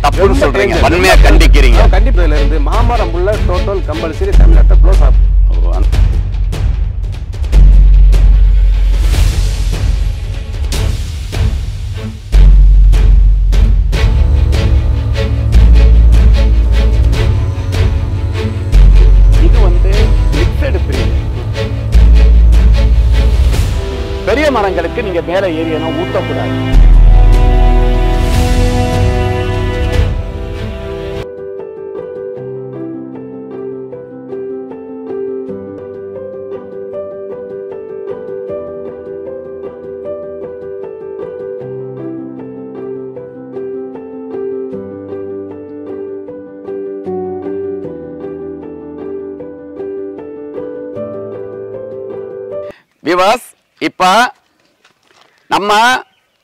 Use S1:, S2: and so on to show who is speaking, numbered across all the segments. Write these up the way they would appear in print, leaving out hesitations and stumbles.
S1: தப்புன்னு சொல்றீங்க, வன்மையா கண்டிக்கிறீங்க.
S2: கண்டிப்பா இதுல இருந்து மாமரம் உள்ள டோட்டல் கம்பல்சரி தமிழ்நாட்டை க்ளோஸ் ஆகும்.
S1: இது வந்து மிக்சடு பிரீட். பெரிய மரங்களுக்கு நீங்க மேல ஏரியனா ஊத்தக்கூடாது. விவாஸ், இப்ப நம்ம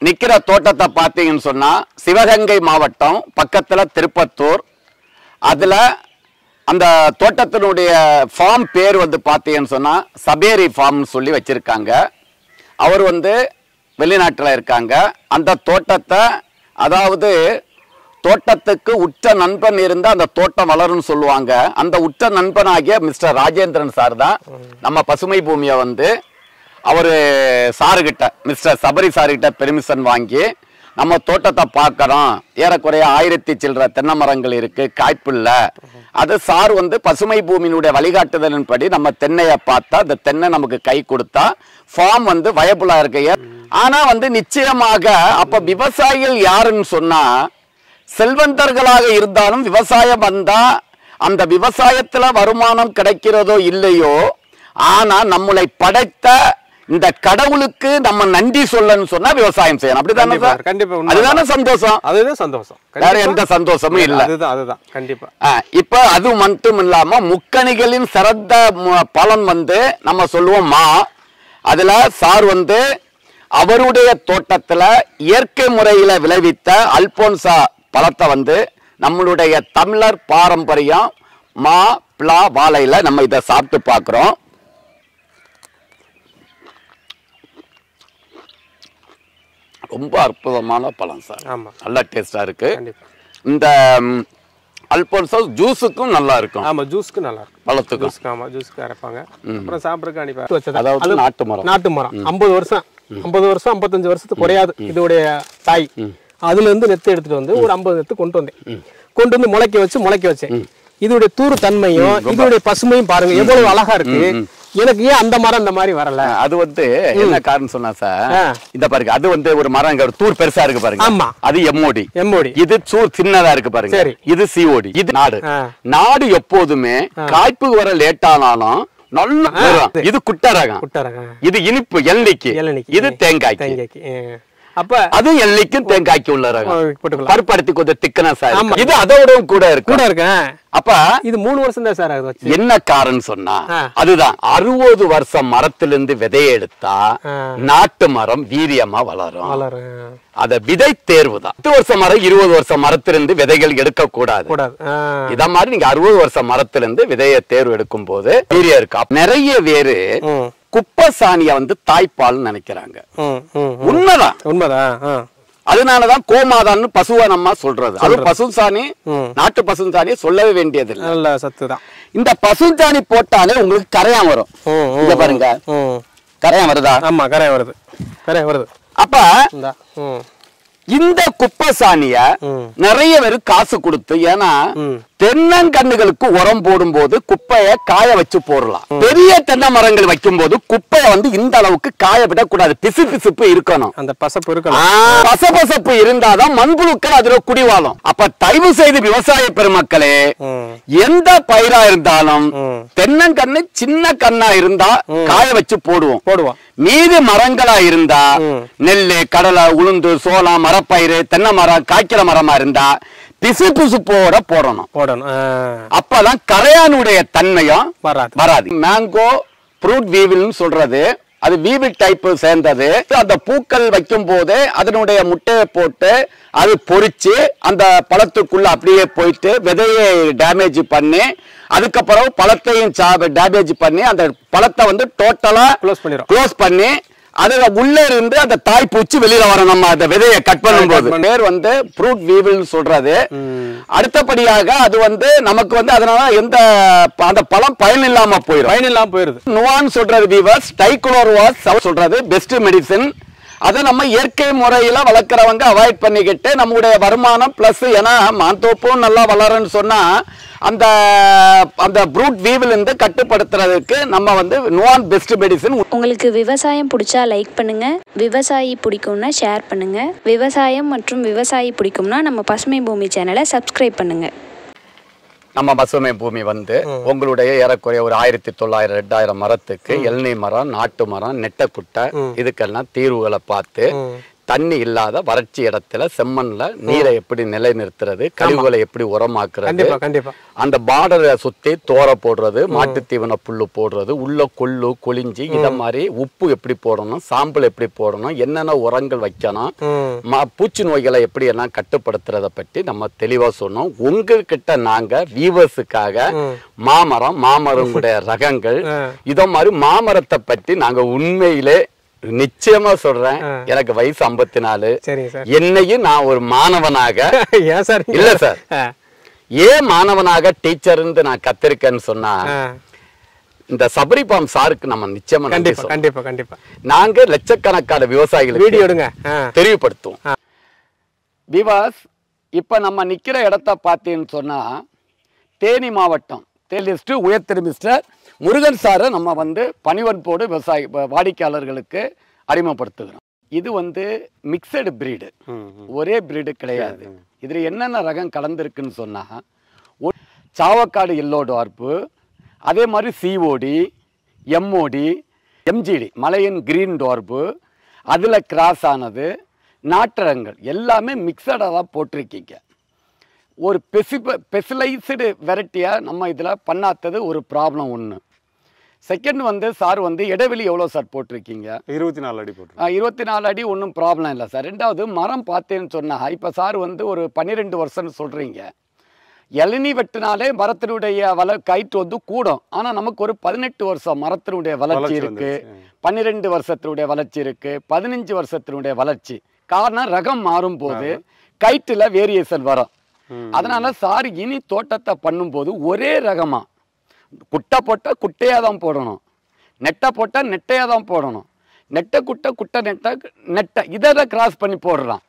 S1: நிக்கிற தோட்டத்தை பார்த்தீங்கன்னு சொன்னா சிவகங்கை மாவட்டம் பக்கத்துல திருப்பத்தூர். அதுல அந்த தோட்டத்தினுடைய ஃபார்ம் பேர் வந்து பார்த்தீங்கன்னு சொன்னா சபேரி ஃபார்ம்னு சொல்லி வச்சிருக்காங்க. அவர் வந்து வெளிநாட்டில் இருக்காங்க. அந்த தோட்டத்தை, அதாவது தோட்டத்துக்கு உற்ற நண்பன் இருந்தா அந்த தோட்டம் வளரும்னு சொல்லுவாங்க. அந்த உற்ற நண்பனாகிய மிஸ்டர் ராஜேந்திரன் சார் தான் நம்ம பசுமை பூமியை வந்து அவரு சாருகிட்ட, மிஸ்டர் சபரி சாருகிட்ட பெர்மிஷன் வாங்கி நம்ம தோட்டத்தை பார்க்கறோம். ஏறக்குறைய 1000 சில்லற தென்னை மரங்கள் இருக்கு, காய்ப்பு இல்ல. அது சார் வந்து பசுமை பூமியினுடைய வழிகாட்டுதலின்படி நம்ம தென்னையை பார்த்தா அந்த தென்னை நமக்கு கை கொடுத்தா ஃபார்ம் வந்து வயபுலா இருக்கு. ஆனா வந்து நிச்சயமாக அப்ப விவசாயிகள் யாருன்னு சொன்னா செல்வந்தர்களாக இருந்தாலும் விவசாயம் வந்தா அந்த விவசாயத்துல வருமானம் கிடைக்கிறதோ இல்லையோ, ஆனா நம்மளை படைத்த இந்த கடவுளுக்கு நம்ம நன்றி சொல்லன்னு சொன்னா விவசாயம் செய்யணும். அப்படிதானே சார்?
S2: கண்டிப்பா.
S1: அதுதானே சந்தோஷம்.
S2: அதுதான் சந்தோஷம்.
S1: வேற எந்த சந்தோஷமும் இல்ல.
S2: அதுதான் கண்டிப்பா.
S1: இப்ப அது மட்டும் இல்லாம முக்கணிகளின் சிறந்த பலன் வந்து நம்ம சொல்லுவோம் மா. அதுல சார் வந்து அவருடைய தோட்டத்துல இயற்கை முறையில விளைவித்த அல்போன்சா பழத்தை வந்து நம்மளுடைய தமிழர் பாரம்பரியம் மா பிளா வாழையில நம்ம இதை சாப்பிட்டு பார்க்கிறோம். ரொம்ப அற்புதமான பழம் சார். நல்ல டேஸ்டா இருக்கு. இந்த அல்போன்சா ஜூஸுக்கும் நல்லா இருக்கும்.
S2: ஆமா, ஜூஸ்க்கு நல்லா இருக்கும்.
S1: பழத்துக்கும்.
S2: ஆமா, ஜூஸ்க்கு அரைப்பாங்க. அப்புறம் சாப்பிடுறதுக்கு அனுப்பி.
S1: அதாவது நாட்டு மரம்.
S2: நாட்டு மரம் 50 வருஷம் 55 வருஷத்துக்கு குறையாது இதோடைய தாய். அதுல இருந்து நெத்து எடுத்துட்டு வந்து ஒரு 50 நெத்து கொண்டு வந்து முளைக்க வச்சேன். இதோடைய தூறு தன்மையும் இதோடைய பசுமையும் பாருங்க எவ்வளவு அழகா இருக்கு. எனக்கு ஏன் அந்த மரம் இந்த மாதிரி வரல?
S1: அது வந்து என்ன காரணம் சொன்னா சார், இந்த பாருங்க, அது வந்து ஒரு மரம் தூர் பெருசா இருக்கு பாருங்க. ஆமா, அது எம்ஓடி. இது சூர் சின்னதா இருக்கு பாருங்க. இது சிஓடி. இது நாடு எப்போதுமே காய்ப்பு வர லேட் ஆனாலும் நல்ல. இது குட்ட ரகம். இது இனிப்பு எல்லிக்கு. இது தேங்காய்க்கு. அப்ப அது எல்லிக்கும் தேங்காய்க்கு உள்ள ரகம். பருப்படுத்தி கொஞ்சம் திக்கனஸ் ஆயிருக்கு. இது அதோட கூட இருக்கு. அப்ப இது 3 வருஷம் தான் சார் ஆகுது. என்ன காரணம் சொன்னா அதுதான் 60 வருஷம் மரத்திலிருந்து விதையை எடுத்தா நாட்டு மரம் வீரியமா வளரும். அத விதை தேர்வு தான். 10 வருஷம் மரம் 20 வருஷம் மரத்திலிருந்து விதைகள் எடுக்க கூடாது. இத மாதிரி நீங்க 60 வருஷம் மரத்திலிருந்து விதையை தேர்வு எடுக்கும் போது வீரியம் இருக்கா. நிறைய பேரு குப்பை சாணிய வந்து தாய்ப்பால் நினைக்கிறாங்க. உண்மைதான். அதனாலதான் கோமாதான்னு பசுவா நம்ம சொல்றது. அது பசு சாணி, நாட்டு பசு சாணி சொல்லவே வேண்டியது இல்ல. சத்துதான். இந்த பசு சாணி போட்டாலே உங்களுக்கு கரையான் வரும். இங்க பாருங்க, கரையான் வருதா? ஆமா, கரையான் வருது. அப்ப இந்த குப்பை சாணிய நிறைய பேர் காசு கொடுத்து, ஏன்னா தென்னங்கன்றுகளுக்கு உரம் போடும் போது குப்பைய காய வச்சு போடலாம். பெரிய தென்னை மரங்கள் வைக்கும் போது குப்பைய வந்து இந்த அளவுக்கு காய விடக்கூடாது. பிசுபிசுப்பு இருக்கணும். அந்த பசப்பு இருக்கணும். பசபசப்பு இருந்தாதான் மண்புழுக்கள் அதுல குடிவாழும். அப்ப தயவு செய்து விவசாய பெருமக்களே, எந்த பயிரா இருந்தாலும் தென்னங்கண்ணு சின்ன கண்ணா இருந்தா காய வச்சு போடுவோம். மீதி மரங்களா இருந்தா நெல்லு, கடலை, உளுந்து, சோளம், மரப்பயிறு, தென்னை மரம், காய்க்கிற மரமா இருந்தா பிசுபிசுப்போட போடணும். அப்பதான் கரையானுடைய தன்மையும் வராது. மேங்கோ ஃப்ரூட் வீவில்னு சொல்றது, அது வீவில் டைப் சேர்ந்தது. அந்த பூக்கள் வைக்கும் போது அதனுடைய முட்டையை போட்டு அது பொறிச்சு அந்த பழத்துக்குள்ள அப்படியே போயிட்டு விதையை டேமேஜ் பண்ணி, அதுக்கப்புறம் பழத்தையும் டேமேஜ் பண்ணி அந்த பழத்தை வந்து டோட்டலா க்ளோஸ் பண்ணி அதுல உள்ள இருந்து அந்த தாய் பூச்சி வெளியில வரும். நம்ம அந்த விதையை கட் பண்ணும்போது பேர் வந்து ஃப்ரூட் வீவில் சொல்றது. அடுத்தபடியாக அது வந்து நமக்கு வந்து அதனால அந்த பழம் பயன் இல்லாம போயிருது. நுவான் சொல்றது வீவர்ஸ், டைகுளோர்வாஸ் சொல்றது பெஸ்ட் மெடிசன். அதை நம்ம இயற்கை முறையில வளர்க்குறவங்க அவாய்ட் பண்ணிக்கிட்டு நம்முடைய வருமானம் பிளஸ், ஏன்னா மாந்தோப்பும் நல்லா வளருன்னு சொன்னா அந்த அந்த ப்ரூட் வீவில் இருந்து கட்டுப்படுத்துறதுக்கு நம்ம வந்து நுவான் பெஸ்ட் மெடிசன்.
S3: உங்களுக்கு விவசாயம் பிடிச்சா லைக் பண்ணுங்க, விவசாயி பிடிக்கும்னா ஷேர் பண்ணுங்க, விவசாயம் மற்றும் விவசாயி பிடிக்கும்னா நம்ம பசுமை பூமி சேனலை சப்ஸ்கிரைப் பண்ணுங்க.
S1: நம்ம பசுமை பூமி வந்து உங்களுடைய ஏறக்குறைய ஒரு 1900-2000 மரத்துக்கு இளநீ மரம், நாட்டு மரம், நெட்டக்குட்டை இதுக்கெல்லாம் தீர்வுகளை பார்த்து தண்ணி இல்லாத வறட்சி இடத்துல செம்மண்ல நீரை எப்படி நிலைநிறுத்துறது, கழிவுகளை எப்படி உரமாக்குறது, அந்த பார்டரை சுத்தி தோரை போடுறது, மாட்டு தீவன புல்லு போடுறது, உள்ள கொள்ளு கொளிஞ்சி இத மாதிரி உப்பு எப்படி போடணும், சாம்பல் எப்படி போடணும், என்னென்ன உரங்கள் வைக்கணும், பூச்சி நோய்களை எப்படி எல்லாம் கட்டுப்படுத்துறத பற்றி நம்ம தெளிவா சொன்னோம். உங்ககிட்ட நாங்க வீவர்ஸுக்காக மாமரங்களுடைய ரகங்கள் இத மாதிரி மாமரத்தை பற்றி நாங்க உண்மையிலே நிச்சயமா சொல்றேன். எனக்கு வயசு 54. என்னையும் நான் ஒரு மாணவனாக இல்ல சார், ஏன் மாணவனாக டீச்சர் நான் கத்திருக்கேன்னு சொன்னா இந்த சபரிபாம் சாருக்கு நம்ம நிச்சயமா
S2: கண்டிப்பா
S1: நாங்க லட்சக்கணக்கான விவசாயிகளுக்கு தெரியப்படுத்துவோம். விவாஸ் இப்ப நம்ம நிக்கிற இடத்த பார்த்தீங்கன்னு சொன்னா தேனி மாவட்டம் உயர்திரு மிஸ்டர் முருகன் சாரை நம்ம வந்து பணிவன்போடு வாடிக்கையாளர்களுக்கு அறிமுகப்படுத்துகிறோம். இது வந்து மிக்சடு பிரீடு, ஒரே பிரீடு கிடையாது. இதுல என்னென்ன ரகம் கலந்துருக்குன்னு சொன்னா சாவக்காடு எல்லோ டார்ப்பு, அதே மாதிரி சிஓடி, எம்ஓடி, எம்ஜிடி மலையின் கிரீன் டார்ப்பு, அதுல கிராஸ் ஆனது நாட்டரங்கள் எல்லாமே மிக்சடாக தான் போட்டிருக்கீங்க. ஒரு ஸ்பெஷலைஸ்டு வெரைட்டியாக நம்ம இதில் பண்ணாதது ஒரு ப்ராப்ளம் ஒன்று. செகண்ட் வந்து சார் வந்து இடைவெளி எவ்வளோ சார் போட்டிருக்கீங்க?
S4: 24 அடி போட்டு.
S1: 24 அடி ஒன்றும் ப்ராப்ளம் இல்லை சார். ரெண்டாவது மரம் பார்த்தேன்னு சொன்னால் இப்போ சார் வந்து ஒரு 12 வருஷம்னு சொல்கிறீங்க. இளநீ வெட்டினாலே மரத்தினுடைய கயிற்று வந்து கூடும். ஆனால் நமக்கு ஒரு 18 வருஷம் மரத்தினுடைய வளர்ச்சி இருக்குது, 12 வருஷத்தினுடைய வளர்ச்சி இருக்குது, 15 வருஷத்தினுடைய வளர்ச்சி. காரணம் ரகம் மாறும் போது கயிற்றுல வேரியேஷன் வரும். அதனால சார் இனி தோட்டத்தை பண்ணும்போது ஒரே ரகமா குட்டை போட்டால் குட்டையாக தான் போடணும், நெட்டை போட்டால் நெட்டையாக தான் போடணும், நெட்டை குட்டை நெட்டை இதை கிராஸ் பண்ணி போடுறான்.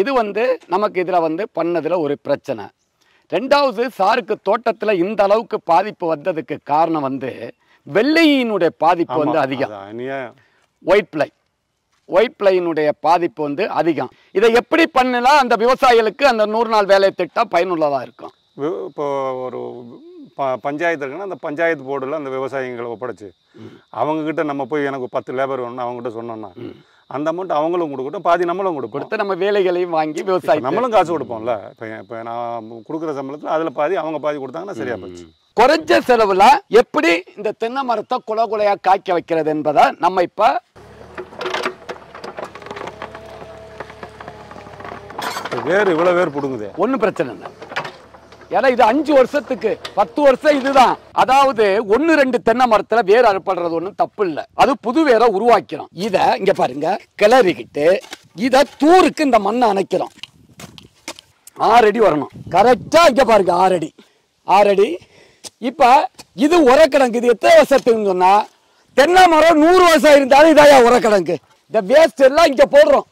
S1: இது வந்து நமக்கு இதில் வந்து பண்ணதில் ஒரு பிரச்சனை. ரெண்டாவது சாருக்கு தோட்டத்தில் இந்த அளவுக்கு பாதிப்பு வந்ததுக்கு காரணம் வந்து வெள்ளையினுடைய பாதிப்பு வந்து அதிகம். ஒயிட் பிளைனுடைய பாதிப்பு வந்து அதிகம். இதை எப்படி பண்ணலாம் அந்த விவசாயிகளுக்கு அந்த 100 நாள் வேலை திட்டம் பயனுள்ளதாக இருக்கும்.
S4: இப்போ ஒரு பஞ்சாயத்து இருக்குன்னா அந்த பஞ்சாயத்து போர்டில் அந்த விவசாயிகளை ஒப்படைச்சு அவங்கக்கிட்ட நம்ம போய் எனக்கு 10 லேபர் வேணும்னு அவங்ககிட்ட சொன்னோம்னா அந்த அமௌண்ட் அவங்களும் கொடுக்கட்டும், பாதி நம்மளும் கொடுத்து நம்ம வேலைகளையும் வாங்கி விவசாயி நம்மளும் காசு கொடுப்போம்ல. இப்போ நான் கொடுக்குற சம்பளத்தில் அதில் பாதி அவங்க பாதி கொடுத்தாங்கன்னா சரியா போச்சு.
S1: குறைஞ்ச செலவில் எப்படி இந்த தென்னை மரத்தை குலையாக காய்க்க வைக்கிறது என்பதை நம்ம இப்போ
S4: வேறு இவ்வளோ வேறு பிடுங்குது,
S1: ஒன்றும் பிரச்சனை இல்லை. ஏன்னா இது 5 வருஷத்துக்கு 10 வருஷம் இதுதான். அதாவது 1-2 தென்னை மரத்துல வேர் அறுப்படுறது ஒன்றும் தப்பு இல்லை, அது புது வேரை உருவாக்கிறோம். இதை இங்க பாருங்க கிளறிக்கிட்டு இதை தூருக்கு இந்த மண்ணை அணைக்கிறோம். 6 அடி வரணும் கரெக்டா. இங்க பாருங்க 6 அடி. இப்ப இது உரக்கிழங்கு. இது எத்தனை வருஷத்துக்குன்னு சொன்னா தென்னை மரம் 100 வருஷம் இருந்தாலும் இதாயா உரக்கிழங்கு. இந்த வேஸ்ட் எல்லாம் இங்க போடுறோம்.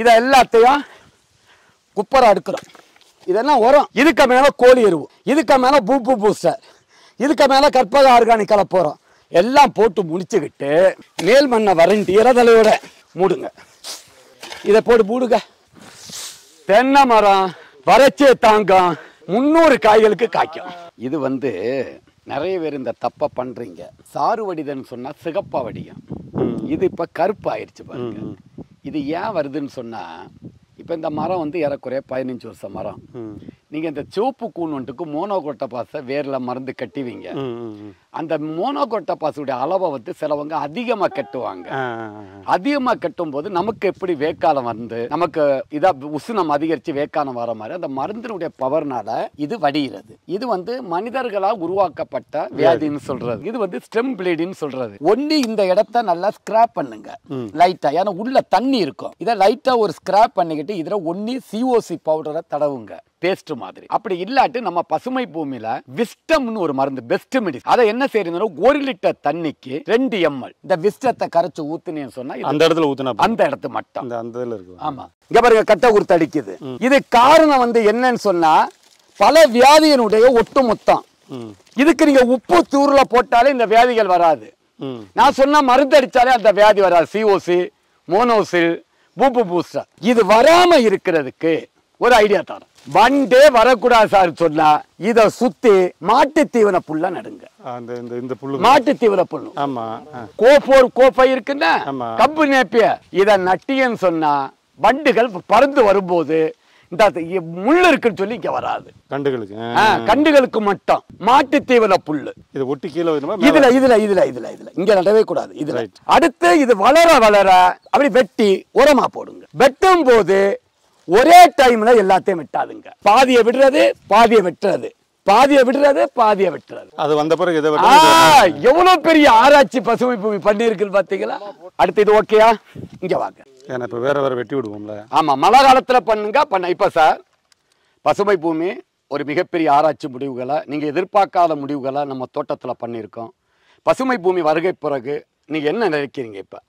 S1: இதை எல்லாத்தையும் குப்பரை அடுக்கிறோம். இதெல்லாம் உரம். இதுக்கு மேல கோழி எருவு, இதுக்கு மேல பூப்பு பூஸ்டர், இதுக்கு மேல கற்பக ஆர்கானிக் கலப்போறோம். எல்லாம் போட்டு முடிச்சுக்கிட்டு மேல் மண்ணை வறண்டி இறதலையோட மூடுங்க. இதை போட்டு மூடுங்க. தென்னை மரம் வறட்சியை தாங்கும், 300 காய்களுக்கு காய்க்கும். இது வந்து நிறைய பேர் இந்த தப்பை பண்றீங்க. சாறு வடிதன்னு சொன்னா சிகப்பா வடியும், இது இப்ப கருப்பு ஆயிடுச்சு பாருங்க. இது ஏன் வருதுன்னு சொன்னா இப்ப இந்த மரம் வந்து ஏறக்குறைய 15 வருஷம் மரம். நீங்க இந்த சிவப்பு கூணுன்ட்டுக்கு மோனோகோட்டபாஸை வேர்ல மருந்து கட்டுவீங்க. அந்த மோனோகோட்டபாஸுடைய அளவை வந்து சிலவங்க அதிகமா கட்டுவாங்க. அதிகமா கட்டும் போது நமக்கு எப்படி வேக்காலம் வந்து நமக்கு இதா உஷ்ணம் அதிகரிச்சு வேக்காலம் வர மாதிரி அந்த மருந்தினுடைய பவர்னால இது வடிகிறது. இது வந்து மனிதர்களால் உருவாக்கப்பட்ட வியாதின்னு சொல்றது. இது வந்து ஸ்டெம் ப்ளீடின்னு சொல்றது. ஒண்ணு இந்த இடத்த நல்லா ஸ்கிராப் பண்ணுங்க லைட்டா, ஏன்னா உள்ள தண்ணி இருக்கும். இதை லைட்டா ஒரு ஸ்கிராப் பண்ணிக்கிட்டு இதுல ஒண்ணு COC பவுடரை தடவுங்க பேஸ்ட் மாதிரி. அப்படி இல்லாட்டி நம்ம பசுமை பூமியில விஸ்டம்னு ஒரு மருந்து, பெஸ்ட் மெடிசன், அதை என்ன செய்யறதுன்னா 1 லிட்டர் தண்ணிக்கு 2 ml இந்த விஸ்டத்தை கரைச்சு ஊத்துனேன்னு சொன்னா அந்த இடத்துல ஊத்துனா அந்த இடத்து மட்டும் அந்த இதுல இருக்கு. ஆமா, இங்க பாருங்க கட்ட குருத்து அடிக்குது. இது காரணம் வந்து என்னன்னு சொன்னா பல வியாதியினுடைய ஒட்டுமொத்தம். இதுக்கு நீங்க உப்பு தூர்ல போட்டாலே இந்த வியாதிகள் வராது. நான் சொன்ன மருந்து அடிச்சாலே அந்த வியாதி வராது. COC, மோனோசில், பூப்பு பூஸ்டர். இது வராம இருக்கிறதுக்கு ஒரு ஐடியா தரேன். வண்டே வரக்கூடாது சார் சொன்னா இத சுத்தி மாட்டு தீவன புல்ல நடுங்க. இந்த புல்லு மாட்டு தீவன புல்லு. ஆமா, கோபோர் கோப்பை இருக்குன்னா கம்பு நேப்பிய இத நட்டியன்னு சொன்னா வண்டுகள் பறந்து வரும்போது இந்த முள்ளு இருக்குன்னு சொல்லி இங்க வராது. கண்டுகளுக்கு மட்டும் மாட்டு தீவன புல்லு இது ஒட்டி கீழே இதுல இதுல இதுல இதுல இதுல இங்க நடவே கூடாது. இதுல அடுத்து இது வளர வளர அப்படி வெட்டி உரமா போடுங்க. வெட்டும் போது ஒரே டைம்ல எல்லாத்தையும் வெட்டாதுங்க. பாதியை விடுறது, பாதியை வெட்டுறது, பாதியை விடுறது, பாதியை வெட்டுறது. அது வந்த பிறகு எவ்வளவு பெரிய ஆராய்ச்சி பசுமை பூமி பண்ணி இருக்கு பாத்தீங்களா? அடுத்து இது ஓகேயா? இங்க வாங்க. ஏன்னா இப்ப வேற வேற வெட்டி விடுவோம்ல. ஆமா, மழை காலத்துல பண்ணுங்க. இப்ப சார் பசுமை பூமி ஒரு மிகப்பெரிய ஆராய்ச்சி முடிவுகளை, நீங்க எதிர்பார்க்காத முடிவுகளை நம்ம தோட்டத்துல பண்ணியிருக்கோம். பசுமை பூமி வருகை பிறகு நீங்க என்ன நினைக்கிறீங்க? இப்ப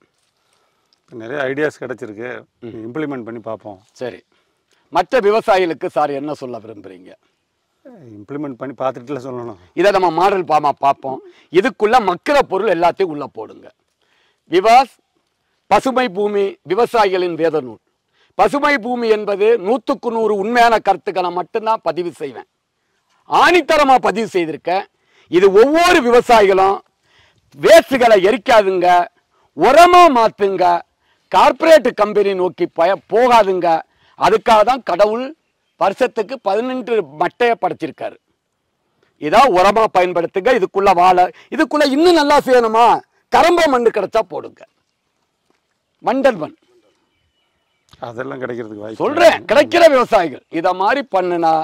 S1: நிறைய ஐடியாஸ் கிடைச்சிருக்கு, இம்ப்ளிமெண்ட் பண்ணி பார்ப்போம். சரி, மற்ற விவசாயிகளுக்கு சார் என்ன சொல்ல விரும்புறீங்க? இம்ப்ளிமெண்ட் பண்ணி பார்த்துட்டுல சொல்லணும். இதை நம்ம மாடல் பார்ப்போம். இதுக்குள்ள மக்கிற பொருள் எல்லாத்தையும் உள்ள போடுங்க. பசுமை பூமி விவசாயிகளின் வேத நூல். பசுமை பூமி என்பது 100க்கு 100 உண்மையான கருத்துக்களை மட்டும்தான் பதிவு செய்வேன். ஆணித்தரமா பதிவு செய்திருக்கேன். இது ஒவ்வொரு விவசாயிகளும் வேஸ்டுகளை எரிக்காதுங்க, உரமா மாத்துங்க, கார்பரேட் கம்பெனி நோக்கி போகாதுங்க. அதுக்காக தான் கடவுள் வருஷத்துக்கு 12 மட்டையை படைச்சிருக்காரு. இதான் உரமா பயன்படுத்துங்க. இதுக்குள்ள வாழை, இதுக்குள்ள இன்னும் நல்லா செய்யணுமா, கரம்ப மண்ணு கிடைச்சா போடுங்க. மண்டல் மண் அதெல்லாம் கிடைக்கிறதுக்கு சொல்றேன். கிடைக்கிற விவசாயிகள் இத மாதிரி பண்ணுனா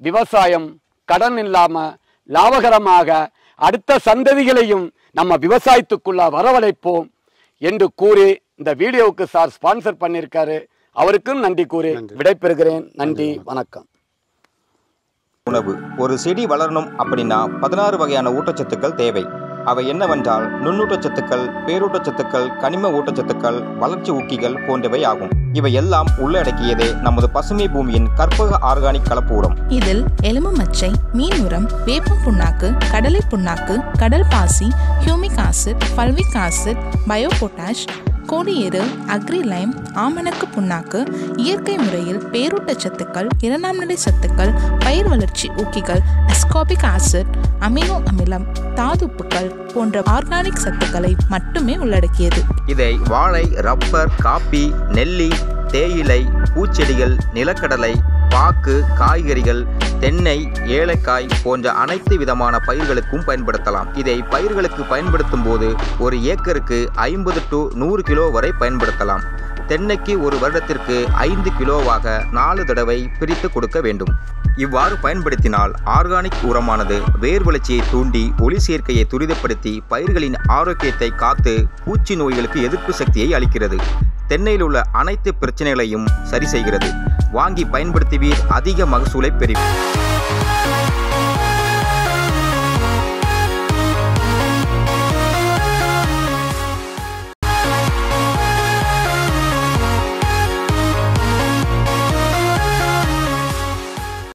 S1: விவசாயம் கடன் இல்லாம லாபகரமாக அடுத்த சந்ததிகளையும் நம்ம விவசாயத்துக்குள்ள வரவழைப்போம் என்று கூறி இந்த வீடியோவுக்கு சார் ஸ்பான்சர் பண்ணியிருக்காரு. அவருக்கும் நன்றி கூறி விடைபெறுகிறேன். நன்றி, வணக்கம்.
S5: உணவு. ஒரு செடி வளரணும் அப்படின்னா 16 வகையான ஊட்டச்சத்துக்கள் தேவை. அவை என்னவென்றால் நுண்ணூட்டச்சத்துக்கள், பேரூட்டச்சத்துக்கள், கனிம ஊட்டச்சத்துக்கள், வளர்ச்சி ஊக்கிகள் போன்றவை ஆகும். இவை எல்லாம் உள்ளடக்கியதே நமது பசுமை பூமியின் கற்பக ஆர்கானிக் கலப்பு உரம். இதில் எலும்பு மச்சை, மீன் உரம், வேப்பம் புண்ணாக்கு, கடலை புண்ணாக்கு, கடல் பாசி, humic acid, fulvic acid, bio potash, கோடியேறு, அக்ரிலைம், ஆமணக்கு புண்ணாக்கு, இயற்கை முறையில் பேரூட்டச்சத்துக்கள், 2ஆம் நிலை சத்துக்கள், பயிர் வளர்ச்சி ஊக்கிகள், அஸ்கார்பிக் ஆசிட், அமினோ அமிலம், தாதுப்புக்கள் போன்ற ஆர்கானிக் சத்துக்களை மட்டுமே உள்ளடக்கியது. இதை வாழை, ரப்பர், காப்பி, நெல்லி, தேயிலை, பூச்செடிகள், நிலக்கடலை, பாக்கு, காய்கறிகள், தென்னை, ஏலக்காய் போன்ற அனைத்து விதமான பயிர்களுக்கும் பயன்படுத்தலாம். இதை பயிர்களுக்கு பயன்படுத்தும் போது ஒரு ஏக்கருக்கு 50 to 100 கிலோ வரை பயன்படுத்தலாம். தென்னைக்கு ஒரு வருடத்திற்கு 5 கிலோவாக 4 தடவை பிரித்து கொடுக்க வேண்டும். இவ்வாறு பயன்படுத்தினால் ஆர்கானிக் உரமானது வேர் வளர்ச்சியை தூண்டி ஒளி சேர்க்கையை துரிதப்படுத்தி பயிர்களின் ஆரோக்கியத்தை காத்து பூச்சி நோய்களுக்கு எதிர்ப்பு சக்தியை அளிக்கிறது. தென்னையில் உள்ள அனைத்து பிரச்சனைகளையும் சரி செய்கிறது. வாங்கி பயன்படுத்துவீர், அதிக மகசூலை பெறுவீர்.